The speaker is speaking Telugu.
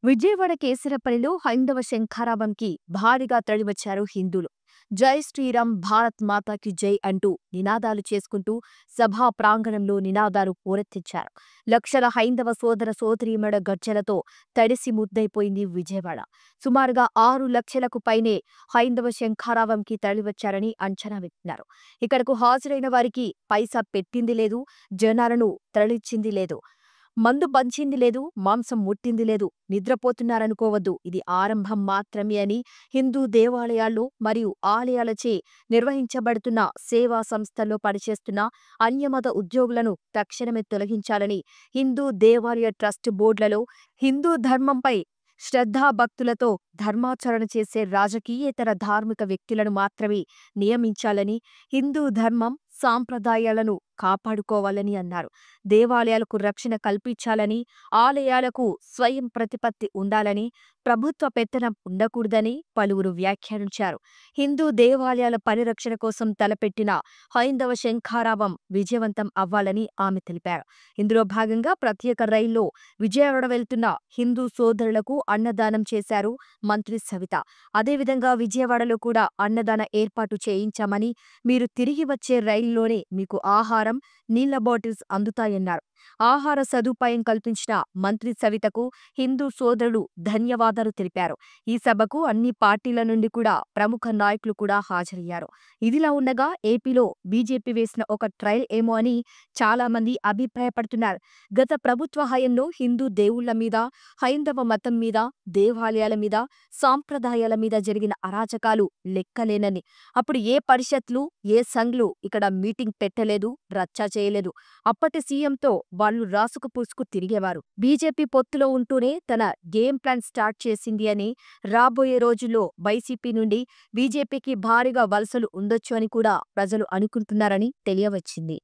విజయవాడ కేసరపల్లిలో హైందవ శంఖారావంకి భారీగా తరలివచ్చారు హిందువులు. జై శ్రీరామ్, భారత్ మాతాకి జై అంటూ నినాదాలు చేసుకుంటూ సభా ప్రాంగణంలో నినాదాలు హోరెత్తించారు. లక్షల హైందవ సోదర సోదరీమణుల గర్జనతో తడిసి ముద్దైపోయింది విజయవాడ. సుమారుగా 6 లక్షలకు పైనే హైందవ శంఖారావంకి తరలివచ్చారని అంచనా వేస్తున్నారు. ఇక్కడకు హాజరైన వారికి పైసా పెట్టింది లేదు, జనాలను తరలించింది లేదు. మందు పంచింది లేదు, మాంసం ముట్టింది లేదు. నిద్రపోతున్నారనుకోవద్దు, ఇది ఆరంభం మాత్రమే అని హిందూ దేవాలయాల్లో మరియు ఆలయాలచే నిర్వహించబడుతున్న సేవా సంస్థల్లో పనిచేస్తున్న అన్యమత ఉద్యోగులను తక్షణమే తొలగించాలని హిందూ దేవాలయ ట్రస్ట్ బోర్డులలో హిందూ ధర్మంపై శ్రద్ధాభక్తులతో ధర్మాచరణ చేసే రాజకీయేతర ధార్మిక వ్యక్తులను మాత్రమే నియమించాలని, హిందూ ధర్మం సాంప్రదాయాలను కాపాడుకోవాలని అన్నారు. దేవాలయాలకు రక్షణ కల్పించాలని, ఆలయాలకు స్వయం ప్రతిపత్తి ఉండాలని, ప్రభుత్వ పెత్తనం ఉండకూడదని పలువురు వ్యాఖ్యానించారు. హిందూ దేవాలయాల పరిరక్షణ కోసం తలపెట్టిన హైందవ శంఖారావం విజయవంతం అవ్వాలని ఆమె తెలిపారు. ఇందులో భాగంగా ప్రత్యేక రైల్లో విజయవాడ వెళ్తున్న హిందూ సోదరులకు అన్నదానం చేశారు మంత్రి సవిత. అదేవిధంగా విజయవాడలో కూడా అన్నదాన ఏర్పాటు చేయించామని, మీరు తిరిగి వచ్చే రైలులోనే మీకు ఆహారం, నీళ్ల బాటిల్స్ అందుతాయన్నారు. ఆహార సదుపాయం కల్పించిన మంత్రి సవితకు హిందూ సోదరులు ధన్యవాదాలు తెలిపారు. ఈ సభకు అన్ని పార్టీల నుండి కూడా ప్రముఖ నాయకులు కూడా హాజరయ్యారు. ఇదిలా ఉండగా ఏపీలో బీజేపీ వేసిన ఒక ట్రయల్ ఏమో అని చాలా మంది అభిప్రాయపడుతున్నారు. గత ప్రభుత్వ హయంలో హిందూ దేవుళ్ల మీద, హైందవ మతం మీద, దేవాలయాల మీద, సాంప్రదాయాల మీద జరిగిన అరాచకాలు లెక్కలేనని. అప్పుడు ఏ పరిషత్లు, ఏ సంఘ్లు ఇక్కడ మీటింగ్ పెట్టలేదు, రచ్చ చేయలేదు. అప్పటి సీఎంతో వాళ్ళు రాసుకు పూసుకు తిరిగేవారు. బీజేపీ పొత్తులో ఉంటూనే తన గేమ్ ప్లాన్ స్టార్ట్ చేసింది అని, రాబోయే రోజుల్లో వైసీపీ నుండి బీజేపీకి భారీగా వలసలు ఉండొచ్చు అని కూడా ప్రజలు అనుకుంటున్నారని తెలియవచ్చింది.